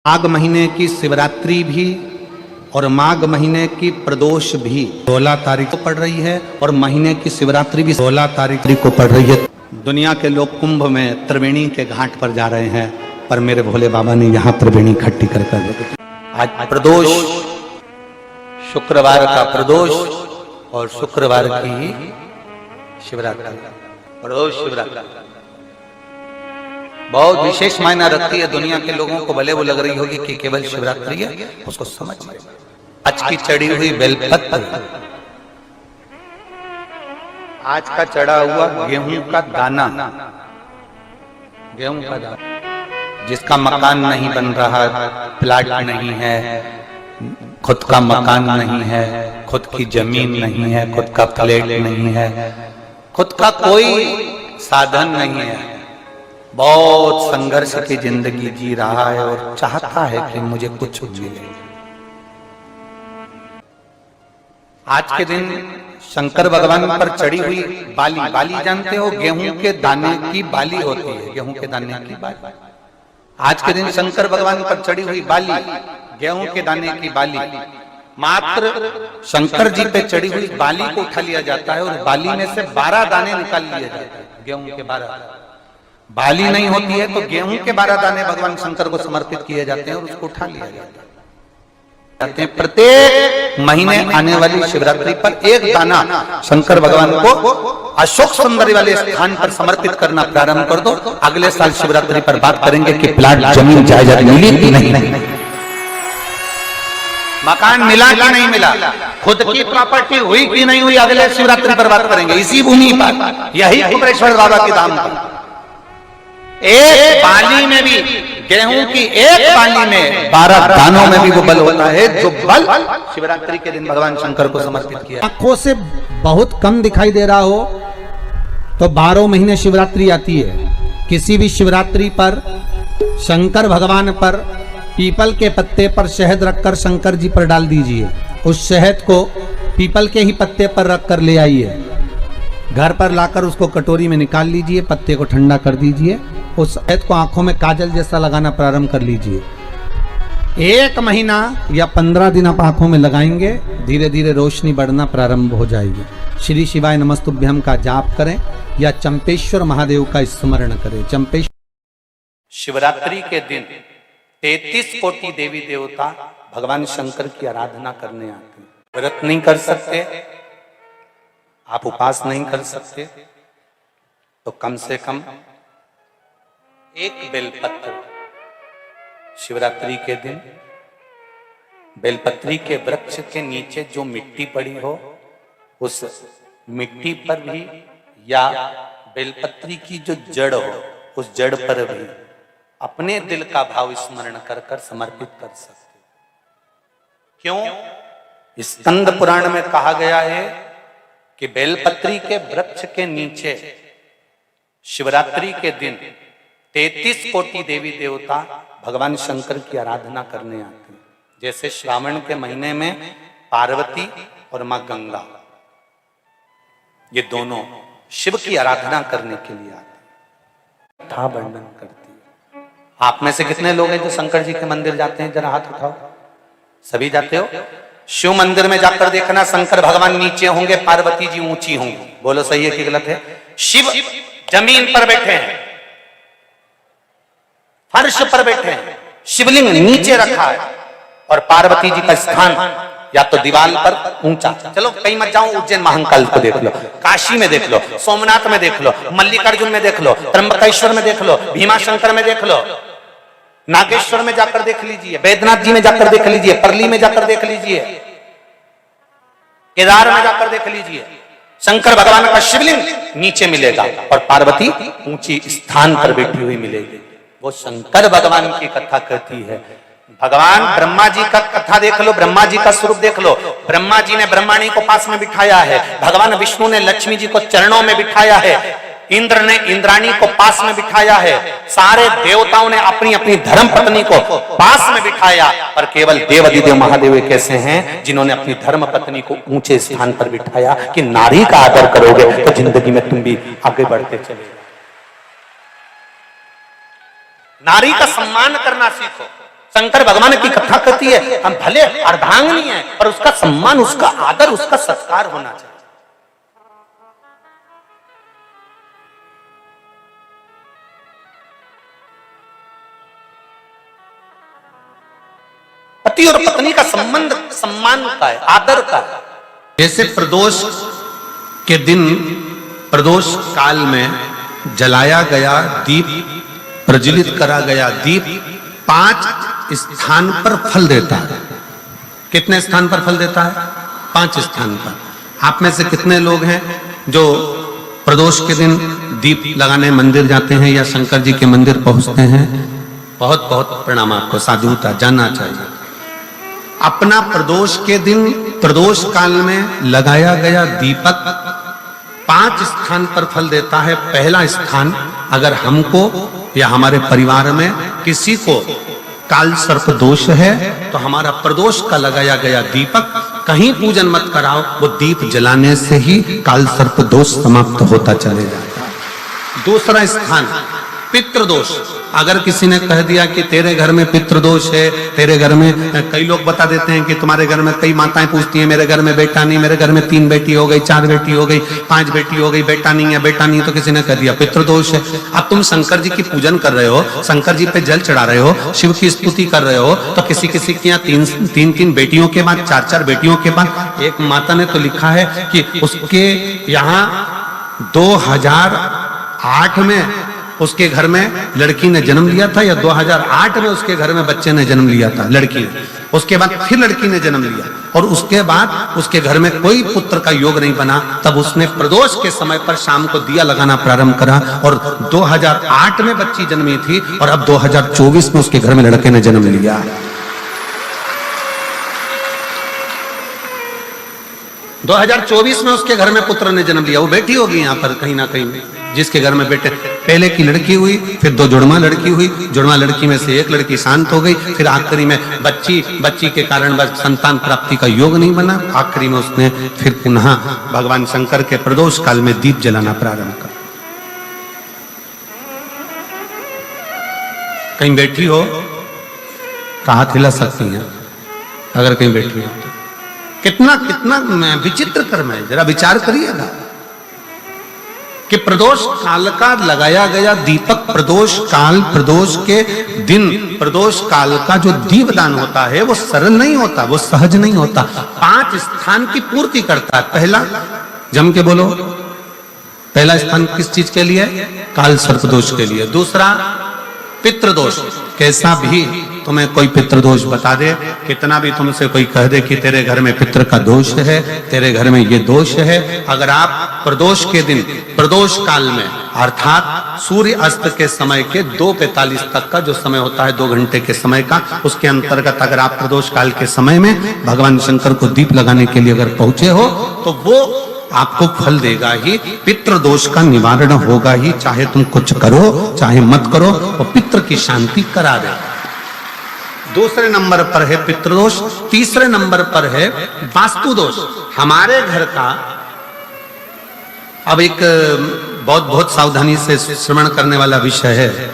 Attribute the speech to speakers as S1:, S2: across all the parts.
S1: माघ महीने की शिवरात्रि भी और माघ महीने की प्रदोष भी 16 तारीख को पड़ रही है और महीने की शिवरात्रि भी 16 तारीख को पड़ रही है। दुनिया के लोग कुंभ में त्रिवेणी के घाट पर जा रहे हैं, पर मेरे भोले बाबा ने यहाँ त्रिवेणी इकट्ठी कर आज प्रदोष, शुक्रवार का प्रदोष और शुक्रवार की शिवरात्रि, प्रदोष शिवरात्रि बहुत विशेष मायना रखती है। दुनिया के लोगों को भले वो लग रही होगी कि केवल शिवरात्रि है, उसको समझ में आज की चढ़ी हुई बेलपत्र, आज का चढ़ा हुआ गेहूं का दाना, गेहूं का दाना, जिसका मकान नहीं बन रहा, प्लाट नहीं है, खुद का मकान नहीं है, खुद की जमीन नहीं है, खुद का फ्लैट नहीं है, खुद का कोई साधन नहीं है, बहुत संघर्ष की जिंदगी जी रहा है और चाहता है कि मुझे कुछ मिले। आज के दिन शंकर भगवान पर चढ़ी हुई बाली, बाली जानते हो, गेहूं के दाने की बाली होती है, गेहूं के दाने की बाली। आज के दिन शंकर भगवान पर चढ़ी हुई बाली, गेहूं के दाने की बाली, मात्र शंकर जी पे चढ़ी हुई बाली को उठा लिया जाता है और बाली में से 12 दाने निकाल लिए जाते हैं। गेहूं के 12 बाली नहीं होती है तो गेहूं के 12 दाने भगवान शंकर को समर्पित किए जाते हैं और उसको उठा लिया जाता है। प्रत्येक महीने आने वाली शिवरात्रि पर एक दाना शंकर भगवान को अशोक सुंदरी वाले स्थान पर समर्पित करना प्रारंभ कर दो। अगले साल शिवरात्रि पर बात करेंगे कि प्लाट, जमीन, जायदाद मिली कि नहीं, मकान मिला कि नहीं मिला, खुद की प्रॉपर्टी हुई कि नहीं हुई, अगले शिवरात्रि पर बात करेंगे। इसी भूमि पर, यही कुमरेश्वर बाबा की धाम पर, एक बाली में भी, गेहूं की एक बाली में 12 दानों में भी वो बल होता है जो बल शिवरात्रि के दिन भगवान शंकर को समर्पित किया।
S2: आंखों से बहुत कम दिखाई दे रहा हो तो 12 महीने शिवरात्रि आती है। किसी भी शिवरात्रि पर शंकर भगवान पर पीपल के पत्ते पर शहद रखकर शंकर जी पर डाल दीजिए। उस शहद को पीपल के ही पत्ते पर रखकर ले आइए, घर पर लाकर उसको कटोरी में निकाल लीजिए, पत्ते को ठंडा कर दीजिए, उस शहद को आंखों में काजल जैसा लगाना प्रारंभ कर लीजिए। 1 महीना या 15 दिन आप आंखों में लगाएंगे, धीरे धीरे रोशनी बढ़ना प्रारंभ हो जाएगी। श्री शिवाय नमस्तुभ्यम का जाप करें या चंपेश्वर महादेव का स्मरण करें। चंपेश्वर
S1: शिवरात्रि के दिन 33 कोटि देवी देवता भगवान शंकर की आराधना करने आते हैं। व्रत नहीं कर सकते, आप उपास नहीं कर सकते, तो कम से कम एक बेलपत्र शिवरात्रि के दिन बेलपत्री के वृक्ष के नीचे जो मिट्टी पड़ी हो, उस मिट्टी पर भी या बेलपत्री की जो जड़ हो, उस जड़ पर भी अपने दिल का भाव स्मरण कर कर समर्पित कर सकते। क्यों? स्कंद पुराण में कहा गया है कि बेलपत्री के वृक्ष के नीचे शिवरात्रि के दिन 33 कोटि देवी देवता भगवान शंकर की आराधना करने आते हैं। जैसे श्रावण के महीने में पार्वती और मां गंगा, ये दोनों शिव की आराधना करने के लिए आते हैं। कथा वर्णन करती है। आप में से कितने लोग हैं जो शंकर जी के मंदिर जाते हैं? जरा हाथ उठाओ। सभी जाते हो? शिव मंदिर में जाकर देखना, शंकर भगवान नीचे होंगे, पार्वती जी ऊंची होंगी। बोलो सही है कि गलत है? शिव जमीन पर बैठे हैं, फर्श पर बैठे हैं, शिवलिंग नीचे रखा है और पार्वती जी का स्थान या तो दीवार पर ऊंचा। चलो कहीं मत जाओ, उज्जैन महाकाल को देख लो, काशी में देख लो, सोमनाथ में देख लो, मल्लिकार्जुन में देख लो, त्र्यंबकेश्वर में देख लो, भीमाशंकर में देख लो, नागेश्वर में जाकर देख लीजिए, बैद्यनाथ जी में जाकर देख लीजिए, परली में जाकर देख लीजिए, केदार में जाकर देख लीजिए। शंकर भगवान का शिवलिंग नीचे मिलेगा और पार्वती ऊंची स्थान पर बैठी हुई मिलेगी। वो शंकर भगवान की कथा कहती है। भगवान ब्रह्मा जी का कथा देख लो, ब्रह्मा जी का स्वरूप देख लो। ब्रह्मा जी ने ब्रह्माणी को पास में बिठाया है, भगवान विष्णु ने लक्ष्मी जी को चरणों में बिठाया है, इंद्र ने इंद्राणी को पास में बिठाया है, सारे देवताओं ने अपनी अपनी धर्म पत्नी को पास में बिठाया, पर केवल देवाधिदेव महादेव एक ऐसे हैं जिन्होंने अपनी धर्म पत्नी को ऊंचे स्थान पर बिठाया कि नारी का आदर करोगे तो जिंदगी में तुम भी आगे बढ़ते चले। नारी का सम्मान करना सीखो। शंकर भगवान की कथा कहती है हम भले अर्धांगिनी है पर उसका सम्मान, उसका आदर, उसका सत्कार होना चाहिए। पति और पत्नी का संबंध सम्मान का है, आदर का है। जैसे प्रदोष के दिन, प्रदोष काल में जलाया गया दीप, प्रज्वलित करा गया दीप 5 स्थान पर फल देता है। कितने स्थान पर फल देता है? 5 स्थान पर। आप में से कितने लोग हैं जो प्रदोष के दिन दीप लगाने मंदिर जाते हैं या शंकर जी के मंदिर पहुंचते हैं? बहुत बहुत प्रणाम आपको, साधुता जानना चाहिए। अपना प्रदोष के दिन, प्रदोष काल में लगाया गया दीपक 5 स्थान पर फल देता है। पहला स्थान, अगर हमको या हमारे परिवार में किसी को काल सर्प दोष है तो हमारा प्रदोष का लगाया गया दीपक कहीं पूजन मत कराओ, वो दीप जलाने से ही काल सर्प दोष समाप्त होता चले जाता है। दूसरा स्थान, पितृदोष। अगर किसी ने कह दिया कि तेरे घर में पितृदोष है, तेरे घर में, कई लोग बता देते हैं कि तुम्हारे घर में, कई माताएं पूछती हैं मेरे घर में बेटा नहीं, मेरे घर में 3 बेटी हो गई, 4 बेटी हो गई, 5 बेटी हो गई, बेटा नहीं है, बेटा नहीं, तो किसी ने कह दिया पितृदोष है। अब तुम शंकर जी की पूजन कर रहे हो, शंकर जी पे जल चढ़ा रहे हो, शिव की स्तुति कर रहे हो, तो किसी किसी की यहाँ 3 बेटियों के बाद, 4 बेटियों के बाद, एक माता ने तो लिखा है कि उसके यहाँ 2008 में उसके घर में लड़की ने जन्म लिया था, या 2008 में उसके घर में बच्चे ने जन्म लिया था, लड़की ने। उसके बाद फिर लड़की ने जन्म लिया और उसके बाद उसके घर में कोई पुत्र का योग नहीं बना। तब उसने प्रदोष के समय पर शाम को दिया लगाना प्रारंभ करा और 2008 में बच्ची जन्मी थी और अब 2024 में उसके घर में लड़के ने जन्म लिया। 2024 में उसके घर में पुत्र ने जन्म लिया, वो बेटी होगी यहाँ पर कहीं ना कहीं, जिसके घर में बेटे, पहले की लड़की हुई, फिर 2 जुड़वा लड़की हुई, जुड़वा लड़की में से एक लड़की शांत हो गई, फिर आखिरी में बच्ची के कारण बस संतान प्राप्ति का योग नहीं बना। आखिरी में उसने फिर पुनः भगवान शंकर के प्रदोष काल में दीप जलाना प्रारंभ कर। कहीं बैठी हो तो हाथ हिला सकती हैं, अगर कहीं बैठी हो तो। कितना कितना विचित्र कर्म है, जरा विचार करिएगा कि प्रदोष काल का लगाया गया दीपक, प्रदोष काल, प्रदोष के दिन, प्रदोष काल का जो दीपदान होता है वो सरल नहीं होता, वो सहज नहीं होता। 5 स्थान की पूर्ति करता है। पहला, जम के बोलो, पहला स्थान किस चीज के लिए? काल सर्प दोष के लिए। दूसरा, पितृदोष। कैसा भी तुम्हें कोई पितृदोष बता दे, कितना भी तुमसे कोई कह दे कि तेरे घर में पितृ का दोष है, तेरे घर में ये दोष है, अगर आप प्रदोष के दिन, प्रदोष काल में, अर्थात सूर्य अस्त के समय के 2:45 तक का जो समय होता है, 2 घंटे के समय का, उसके अंतर्गत अगर आप प्रदोष काल के समय में भगवान शंकर को दीप लगाने के लिए अगर पहुंचे हो तो वो आपको फल देगा ही, पितृ दोष का निवारण होगा ही। चाहे तुम कुछ करो चाहे मत करो, वो पितृ की शांति करा दे। दूसरे नंबर पर है पितृदोष। तीसरे नंबर पर है वास्तु दोष। हमारे घर का, अब एक बहुत सावधानी से श्रवण करने वाला विषय है।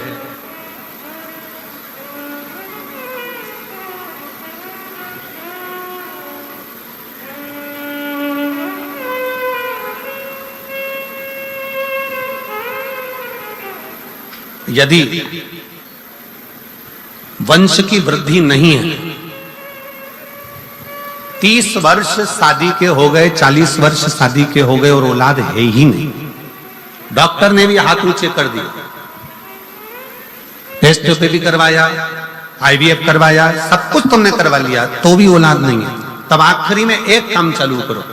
S1: यदि वंश की वृद्धि नहीं है, 30 वर्ष शादी के हो गए, 40 वर्ष शादी के हो गए और औलाद है ही नहीं, डॉक्टर ने भी हाथ ऊंचे कर दिए, टेस्ट पे भी करवाया, IVF करवाया, सब कुछ तुमने करवा लिया, तो भी औलाद नहीं है, तब आखिरी में एक काम चालू करो।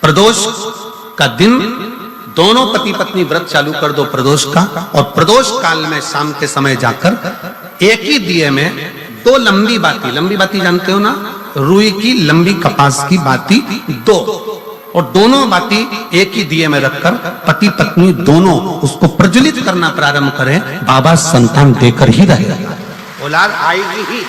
S1: प्रदोष का दिन दोनों पति पत्नी व्रत चालू कर दो प्रदोष का, और प्रदोष काल में शाम के समय जाकर एक ही दिए में 2 लंबी बाती जानते हो ना, रुई की लंबी कपास की बाती 2, और दोनों बाती एक ही दिए में रखकर पति पत्नी दोनों उसको प्रज्वलित करना प्रारंभ करें, बाबा संतान देकर ही रहेगा, औलाद आएगी ही।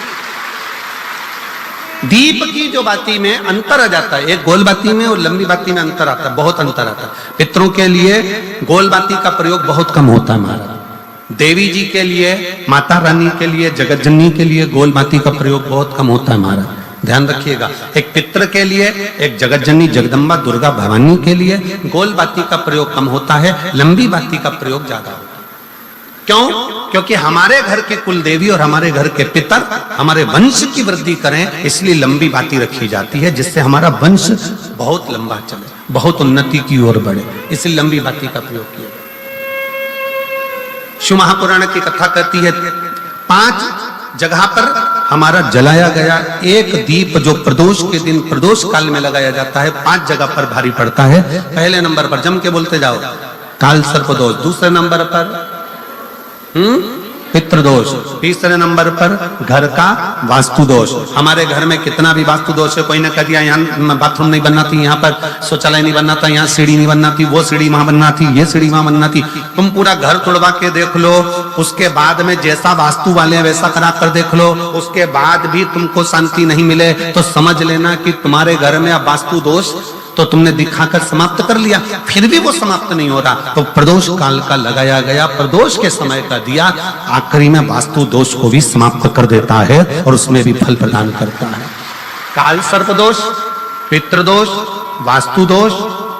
S1: दीप की जो बाती में अंतर आ जाता है, एक गोल बाती में और लंबी बाती में अंतर आता है, बहुत अंतर आता है। पितरों के लिए गोल बाती का प्रयोग बहुत कम होता है महाराज, देवी जी के लिए, माता रानी के लिए, जगत जननी के लिए गोल बाती का प्रयोग बहुत कम होता है हमारा, ध्यान रखिएगा। एक पितृ के लिए, एक जगत जननी जगदम्बा दुर्गा भवानी के लिए गोल बाती का प्रयोग कम होता है, लंबी बाती का प्रयोग ज्यादा होता है। क्यों? क्योंकि हमारे घर के कुल देवी और हमारे घर के पितर हमारे वंश की वृद्धि करें, इसलिए लंबी बाती रखी जाती है, जिससे हमारा वंश बहुत लंबा चले, बहुत उन्नति की ओर बढ़े, इसलिए लंबी बाती का प्रयोग किया। शिव महापुराण की कथा कहती है 5 जगह पर हमारा जलाया गया एक दीप जो प्रदोष के दिन प्रदोष काल में लगाया जाता है, 5 जगह पर भारी पड़ता है। पहले नंबर पर जम के बोलते जाओ, काल सर्प दोष। दूसरे नंबर पर पितृदोष। तीसरे नंबर पर घर का वास्तु दोष। हमारे घर में कितना भी वास्तु दोष है, कोई ने कह दिया यहाँ बाथरूम नहीं बनना थी, यहाँ पर शौचालय नहीं बनना था, यहाँ सीढ़ी नहीं बनना थी, वो सीढ़ी वहां बनना थी, ये सीढ़ी वहां बनना थी। तुम पूरा घर तोड़वा के देख लो, उसके बाद में जैसा वास्तु वाले हैं वैसा करा कर देख लो, उसके बाद भी तुमको शांति नहीं मिले तो समझ लेना कि तुम्हारे घर में अब वास्तु दोष तो तुमने दिखाकर समाप्त कर लिया, फिर भी वो समाप्त नहीं हो रहा, तो प्रदोष काल का लगाया गया प्रदोष के समय का दिया आखिरी में वास्तु दोष को भी समाप्त कर देता है और उसमें भी फल प्रदान करता है। काल सर्प दोष, पितृदोष, वास्तु दोष।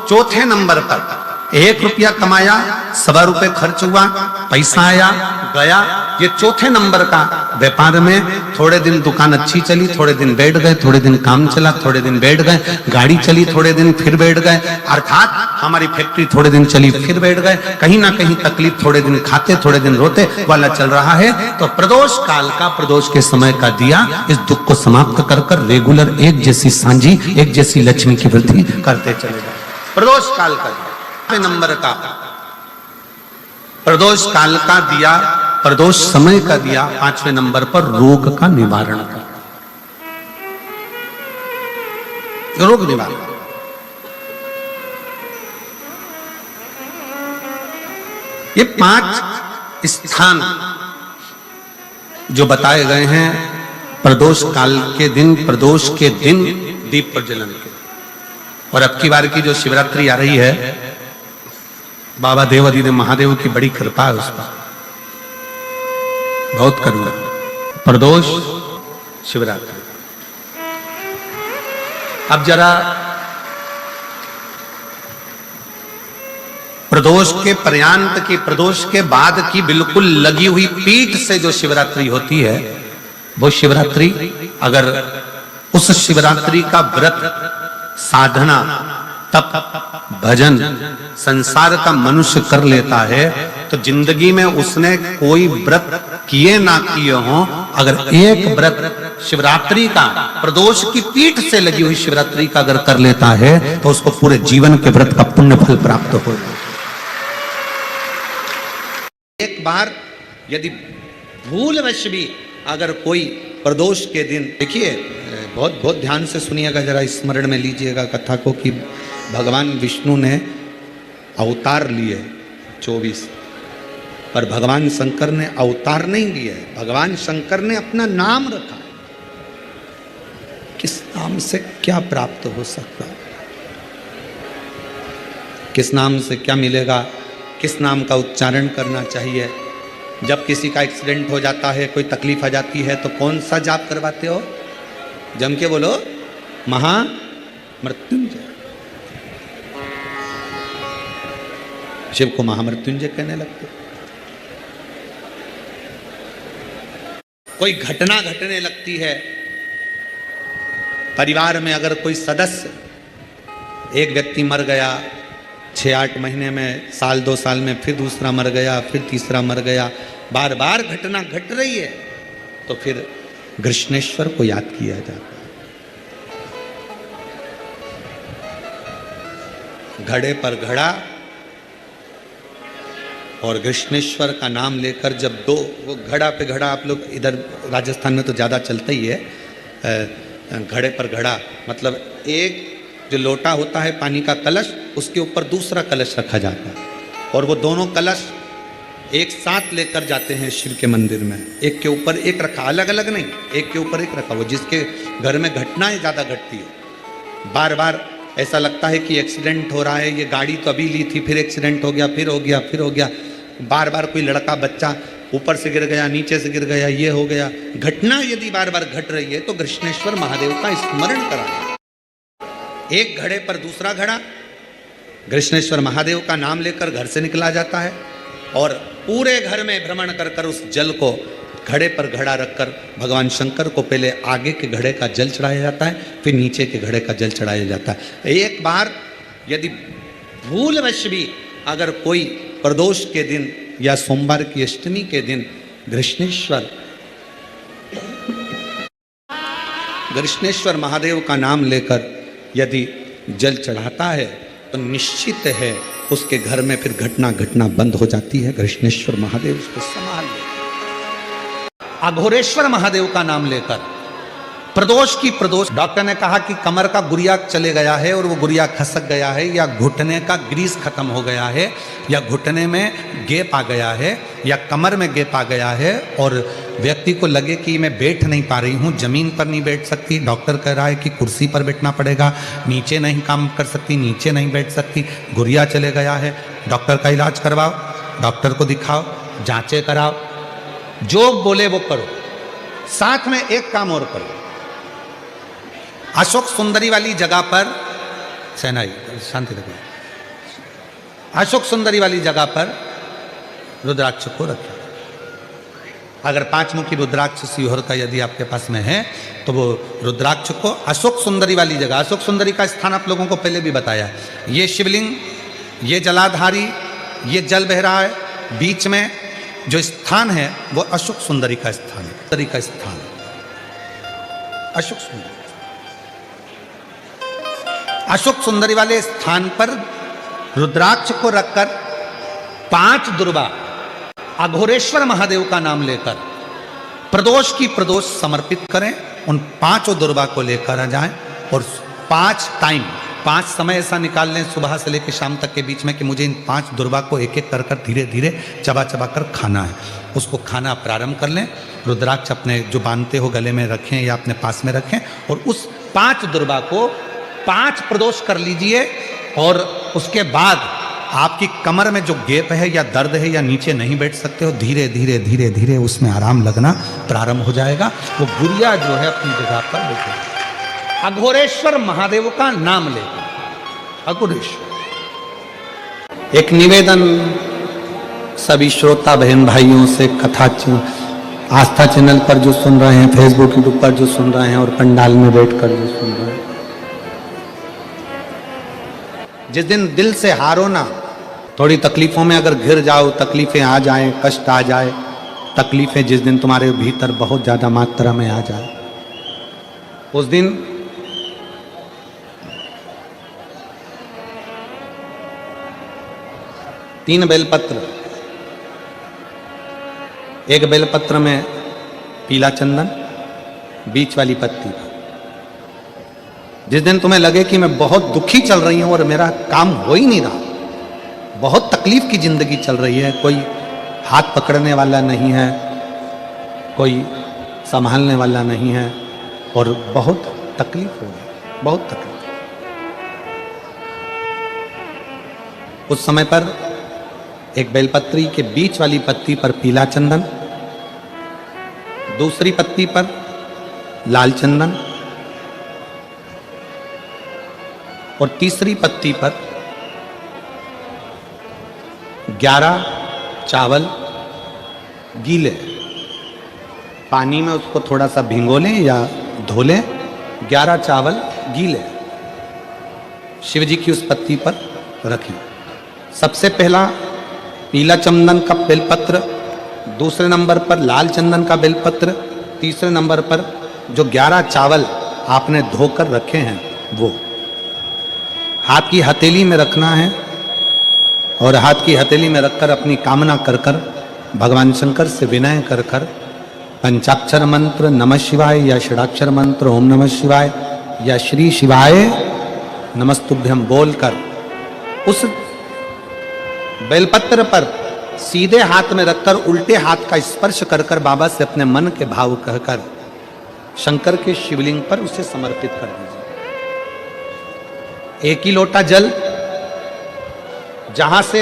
S1: चौथे नंबर पर 1 रुपया कमाया, 1.25 रुपए खर्च हुआ, पैसा आया गया, ये चौथे नंबर का। व्यापार में थोड़े दिन दुकान अच्छी चली, थोड़े दिन बैठ गए, थोड़े दिन काम चला, थोड़े दिन बैठ गए, गाड़ी चली थोड़े दिन फिर बैठ गए, अर्थात हमारी फैक्ट्री थोड़े दिन चली फिर बैठ गए, कहीं ना कहीं तकलीफ, थोड़े दिन खाते थोड़े दिन रोते वाला चल रहा है। तो प्रदोष काल का, प्रदोष के समय का दिया इस दुख को समाप्त कर कर रेगुलर एक जैसी सांझी, एक जैसी लक्ष्मी की वृद्धि करते चले जाए। प्रदोष काल का नंबर का, प्रदोष काल का दिया, प्रदोष समय का दिया 5वें नंबर पर रोग का निवारण का, रोग निवारण। ये 5 स्थान जो बताए गए हैं प्रदोष काल के दिन, प्रदोष के दिन दीप प्रज्वलन के। और अब की बार की जो शिवरात्रि आ रही है, बाबा देवाधिदेव महादेव की बड़ी कृपा है उस पर, बहुत करुणा। प्रदोष शिवरात्रि। अब जरा प्रदोष के पर्यांत की, प्रदोष के बाद की बिल्कुल लगी हुई पीठ से जो शिवरात्रि होती है, वो शिवरात्रि अगर उस शिवरात्रि का व्रत, साधना, तप, भजन संसार का मनुष्य कर लेता है तो जिंदगी में उसने कोई व्रत किए ना किए हो, अगर एक व्रत शिवरात्रि का, प्रदोष की पीठ से लगी हुई शिवरात्रि का अगर कर लेता है तो उसको पूरे जीवन के व्रत का पुण्य फल प्राप्त हो। एक बार यदि भूलवश भी अगर कोई प्रदोष के दिन, देखिए बहुत बहुत ध्यान से सुनिएगा, जरा स्मरण में लीजिएगा कथा को कि भगवान विष्णु ने अवतार लिए 24, पर भगवान शंकर ने अवतार नहीं लिए, भगवान शंकर ने अपना नाम रखा। किस नाम से क्या प्राप्त हो सकता, किस नाम से क्या मिलेगा, किस नाम का उच्चारण करना चाहिए। जब किसी का एक्सीडेंट हो जाता है, कोई तकलीफ आ जाती है, तो कौन सा जाप करवाते हो? जम के बोलो, महामृत्युंजय। शिव को महामृत्युंजय कहने लगते। कोई घटना घटने लगती है परिवार में, अगर कोई सदस्य, एक व्यक्ति मर गया 6-8 महीने में, साल 2 साल में फिर दूसरा मर गया, फिर तीसरा मर गया, बार बार घटना घट रही है, तो फिर कृष्णेश्वर को याद किया जाता है। घड़े पर घड़ा और कृष्णेश्वर का नाम लेकर जब दो, वो घड़ा पे घड़ा, आप लोग इधर राजस्थान में तो ज़्यादा चलता ही है, घड़े पर घड़ा मतलब एक जो लोटा होता है पानी का कलश, उसके ऊपर दूसरा कलश रखा जाता है, और वो दोनों कलश एक साथ लेकर जाते हैं शिव के मंदिर में। एक के ऊपर एक रखा, अलग अलग नहीं, एक के ऊपर एक रखा। वो जिसके घर में घटनाएं ज़्यादा घटती है, बार बार ऐसा लगता है कि एक्सीडेंट हो रहा है, ये गाड़ी तो अभी ली थी, फिर एक्सीडेंट हो गया, फिर हो गया, फिर हो गया, बार बार कोई लड़का बच्चा ऊपर से गिर गया, नीचे से गिर गया, ये हो गया, घटना यदि बार बार घट रही है तो कृष्णेश्वर महादेव का स्मरण कराना। एक घड़े पर दूसरा घड़ा, कृष्णेश्वर महादेव का नाम लेकर घर से निकला जाता है और पूरे घर में भ्रमण कर कर उस जल को घड़े पर घड़ा रखकर भगवान शंकर को पहले आगे के घड़े का जल चढ़ाया जाता है, फिर नीचे के घड़े का जल चढ़ाया जाता है। एक बार यदि भूलवश भी अगर कोई प्रदोष के दिन या सोमवार की अष्टमी के दिन कृष्णेश्वर महादेव का नाम लेकर यदि जल चढ़ाता है तो निश्चित है उसके घर में फिर घटना बंद हो जाती है। कृष्णेश्वर महादेव उसको संभाल ले। अघोरेश्वर महादेव का नाम लेकर प्रदोष की प्रदोष, डॉक्टर ने कहा कि कमर का गुरिया चले गया है और वो गुरिया खसक गया है, या घुटने का ग्रीस खत्म हो गया है, या घुटने में गैप आ गया है, या कमर में गैप आ गया है और व्यक्ति को लगे कि मैं बैठ नहीं पा रही हूँ, जमीन पर नहीं बैठ सकती, डॉक्टर कह रहा है कि कुर्सी पर बैठना पड़ेगा, नीचे नहीं काम कर सकती, नीचे नहीं बैठ सकती, गुरिया चले गया है, डॉक्टर का इलाज करवाओ, डॉक्टर को दिखाओ, जांचें कराओ, जो बोले वो करो। साथ में एक काम और करो, अशोक सुंदरी वाली जगह पर, सेनाई शांति रखो, अशोक सुंदरी वाली जगह पर रुद्राक्ष को रखें। अगर 5 मुखी रुद्राक्ष सीहोर का यदि आपके पास में है तो वो रुद्राक्ष को अशोक सुंदरी वाली जगह, अशोक सुंदरी का स्थान आप लोगों को पहले भी बताया, ये शिवलिंग, ये जलाधारी, ये जल बह रहा है, बीच में जो स्थान है वो अशोक सुंदरी का स्थान है, सुंदरी का स्थान है, अशोक सुंदरी। अशोक सुंदरी वाले स्थान पर रुद्राक्ष को रखकर 5 दुर्बा अघोरेश्वर महादेव का नाम लेकर प्रदोष की प्रदोष समर्पित करें। उन 5 दुर्बा को लेकर आ जाएं और 5 समय ऐसा निकाल लें सुबह से लेकर शाम तक के बीच में कि मुझे इन 5 दुर्बा को एक एक कर कर धीरे धीरे चबा चबा कर खाना है। उसको खाना प्रारंभ कर लें। रुद्राक्ष अपने जो बांधते हो गले में रखें या अपने पास में रखें और उस 5 दुर्बा को 5 प्रदोष कर लीजिए और उसके बाद आपकी कमर में जो गैप है या दर्द है या नीचे नहीं बैठ सकते हो, धीरे धीरे धीरे धीरे उसमें आराम लगना प्रारंभ हो जाएगा। वो गुरिया जो है अपनी जगह पर बैठेगा। अघोरेश्वर महादेव का नाम लेकर अघोरेश्वर। एक निवेदन सभी श्रोता बहन भाइयों से, कथा आस्था चैनल पर जो सुन रहे हैं, फेसबुक यूट्यूब पर जो सुन रहे हैं और पंडाल में बैठकर जो सुन रहे हैं, जिस दिन दिल से हारो ना, थोड़ी तकलीफों में अगर घिर जाओ, तकलीफें आ जाएं, कष्ट आ जाए, तकलीफें जिस दिन तुम्हारे भीतर बहुत ज्यादा मात्रा में आ जाए, उस दिन तीन बेलपत्र, एक बेलपत्र में पीला चंदन, बीच वाली पत्ती। जिस दिन तुम्हें लगे कि मैं बहुत दुखी चल रही हूं और मेरा काम हो ही नहीं रहा, बहुत तकलीफ की जिंदगी चल रही है, कोई हाथ पकड़ने वाला नहीं है, कोई संभालने वाला नहीं है और बहुत तकलीफ हो गई, बहुत तकलीफ। उस समय पर एक बेलपत्री के बीच वाली पत्ती पर पीला चंदन, दूसरी पत्ती पर लाल चंदन और तीसरी पत्ती पर 11 चावल गीले, पानी में उसको थोड़ा सा भिगो लें या धो लें, 11 चावल गीले शिव जी की उस पत्ती पर रखें। सबसे पहला पीला चंदन का बेलपत्र, दूसरे नंबर पर लाल चंदन का बेलपत्र, तीसरे नंबर पर जो 11 चावल आपने धोकर रखे हैं वो हाथ की हथेली में रखना है और हाथ की हथेली में रखकर अपनी कामना कर कर भगवान शंकर से विनय कर कर पंचाक्षर मंत्र नमः शिवाय या षडाक्षर मंत्र ओम नमः शिवाय या श्री शिवाय नमस्तुभ्यम बोलकर उस बेलपत्र पर सीधे हाथ में रखकर उल्टे हाथ का स्पर्श कर कर बाबा से अपने मन के भाव कहकर शंकर के शिवलिंग पर उसे समर्पित कर दीजिए। एक ही लोटा जल, जहां से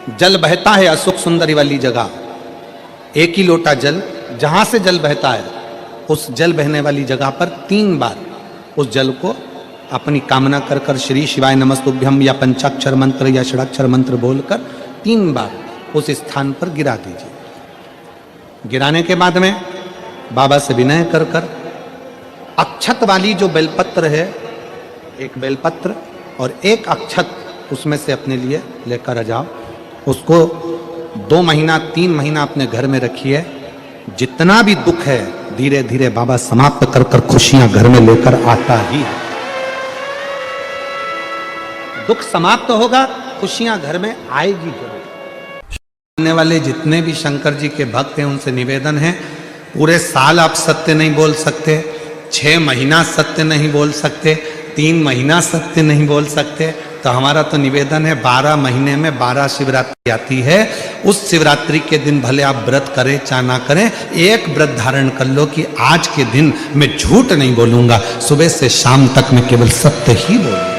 S2: जल बहता है अशोक सुंदरी वाली जगह, एक ही लोटा जल, जहां से जल बहता है उस जल बहने वाली जगह पर 3 बार उस जल को अपनी कामना कर कर श्री शिवाय नमस्तुभ्यम या पंचाक्षर मंत्र या षडाक्षर मंत्र बोलकर 3 बार उस स्थान पर गिरा दीजिए। गिराने के बाद में बाबा से विनय कर कर अक्षत वाली जो बेलपत्र है, एक बेलपत्र और एक अक्षत उसमें से अपने लिए लेकर आ जाओ। उसको 2 महीना 3 महीना अपने घर में रखिए। जितना भी दुख है धीरे धीरे बाबा समाप्त कर कर खुशियां घर में लेकर आता ही है। दुख समाप्त होगा, खुशियां घर में आएगी जरूर। आने वाले जितने भी शंकर जी के भक्त हैं उनसे निवेदन है, पूरे साल आप सत्य नहीं बोल सकते, 6 महीना सत्य नहीं बोल सकते, 3 महीना सत्य नहीं बोल सकते, तो हमारा तो निवेदन है 12 महीने में 12 शिवरात्रि आती है। उस शिवरात्रि के दिन भले आप व्रत करें चाहे ना करें, एक व्रत धारण कर लो कि आज के दिन मैं झूठ नहीं बोलूंगा, सुबह से शाम तक मैं केवल सत्य ही बोलूंगा।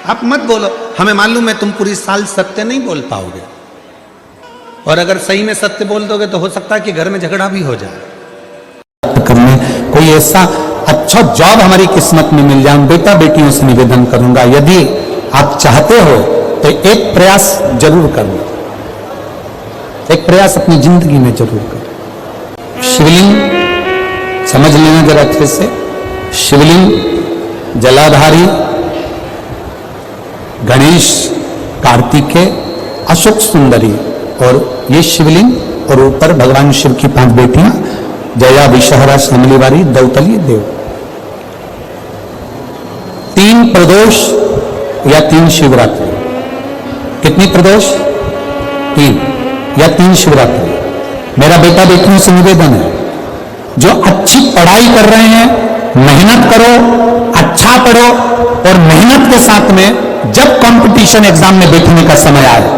S2: आप मत बोलो, हमें मालूम है तुम पूरी साल सत्य नहीं बोल पाओगे, और अगर सही में सत्य बोल दोगे तो हो सकता है कि घर में झगड़ा भी हो जाए।
S3: करने कोई ऐसा अच्छा जॉब हमारी किस्मत में मिल जाए, बेटा बेटियों से निवेदन करूंगा, यदि आप चाहते हो तो एक प्रयास जरूर करना, एक प्रयास अपनी जिंदगी में जरूर करो। शिवलिंग समझ लेना जरा अच्छे से, शिवलिंग जलाधारी गणेश, कार्तिकेय, अशोक सुंदरी, और ये शिवलिंग, और ऊपर भगवान शिव की 5 बेटियां जया, विषहरा, शामलीवारी, दौतली, देव। 3 प्रदोष या 3 शिवरात्रि। कितनी प्रदोष? 3 या 3 शिवरात्रि। मेरा बेटा बेटियों से निवेदन है, जो अच्छी पढ़ाई कर रहे हैं मेहनत करो, अच्छा पढ़ो, और मेहनत के साथ में जब कंपटीशन एग्जाम में बैठने का समय आए,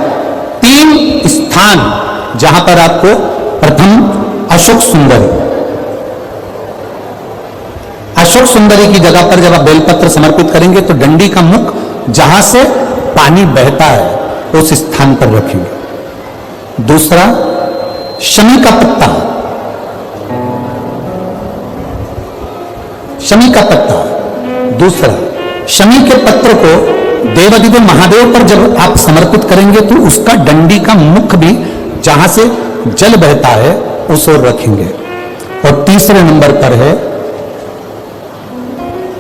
S3: 3 स्थान जहां पर आपको प्रथम अशोक सुंदरी, अशोक सुंदरी की जगह पर जब आप बेलपत्र समर्पित करेंगे तो डंडी का मुख जहां से पानी बहता है उस स्थान पर रखेंगे। दूसरा शमी का पत्ता, शमी का पत्ता। दूसरा शमी के पत्र को देवादिदेव महादेव पर जब आप समर्पित करेंगे तो उसका डंडी का मुख भी जहां से जल बहता है उस ओर रखेंगे। और तीसरे नंबर पर है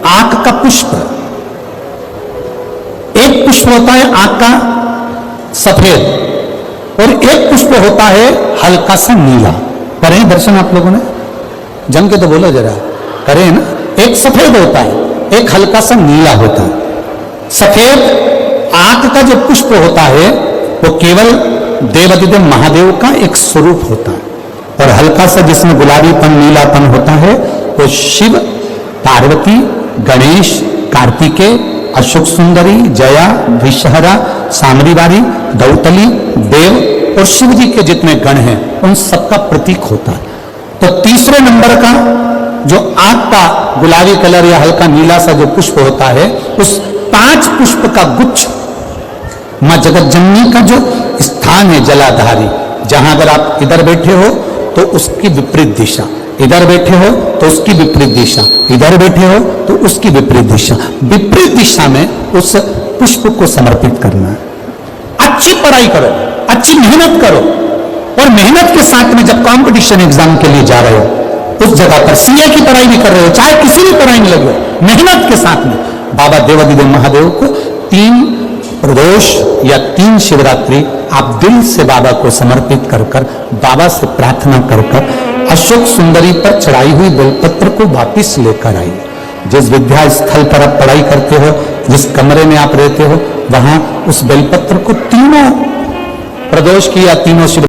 S3: आक का पुष्प। एक पुष्प होता है आक का सफेद, और एक पुष्प होता है हल्का सा नीला। करें दर्शन आप लोगों ने? जम के तो बोलो जरा, करें ना? एक सफेद होता है, एक हल्का सा नीला होता है। सफेद आक का जो पुष्प होता है वो केवल देवादिदेव महादेव का एक स्वरूप होता है, और हल्का सा जिसमें गुलाबीपन नीलापन होता है वो शिव, पार्वती, गणेश, कार्तिकेय, अशोक सुंदरी, जया, विषहरा, सामरीवारी, दौतली, देव और शिव जी के जितने गण हैं उन सबका प्रतीक होता है। तो तीसरे नंबर का जो आग का गुलाबी कलर या हल्का नीला सा जो पुष्प होता है, उस 5 पुष्प का गुच्छ मां जगत जननी का जो स्थान है जलाधारी, जहां अगर आप इधर बैठे हो तो उसकी विपरीत दिशा, इधर बैठे हो तो उसकी विपरीत दिशा, इधर बैठे हो तो उसकी विपरीत दिशा, विपरीत दिशा में उस पुष्प को समर्पित करना है। अच्छी पढ़ाई करो, अच्छी मेहनत करो, और मेहनत के साथ में जब कंपटीशन एग्जाम के लिए जा रहे हो उस जगह पर सीए की पढ़ाई भी कर रहे हो, चाहे किसी भी पढ़ाई में लगे, मेहनत के साथ में बाबा देवादिदेव महादेव को 3 प्रदोष या 3 शिवरात्रि आप दिल से बाबा को समर्पित कर कर, बाबा से प्रार्थना कर कर अशोक सुंदरी पर चढ़ाई हुई बेलपत्र को वापिस लेकर आइए। जिस विद्या स्थल पर आप पढ़ाई करते हो, जिस कमरे में आप रहते हो, वहां उस बेलपत्र को 3 प्रदोष की या 3 शिव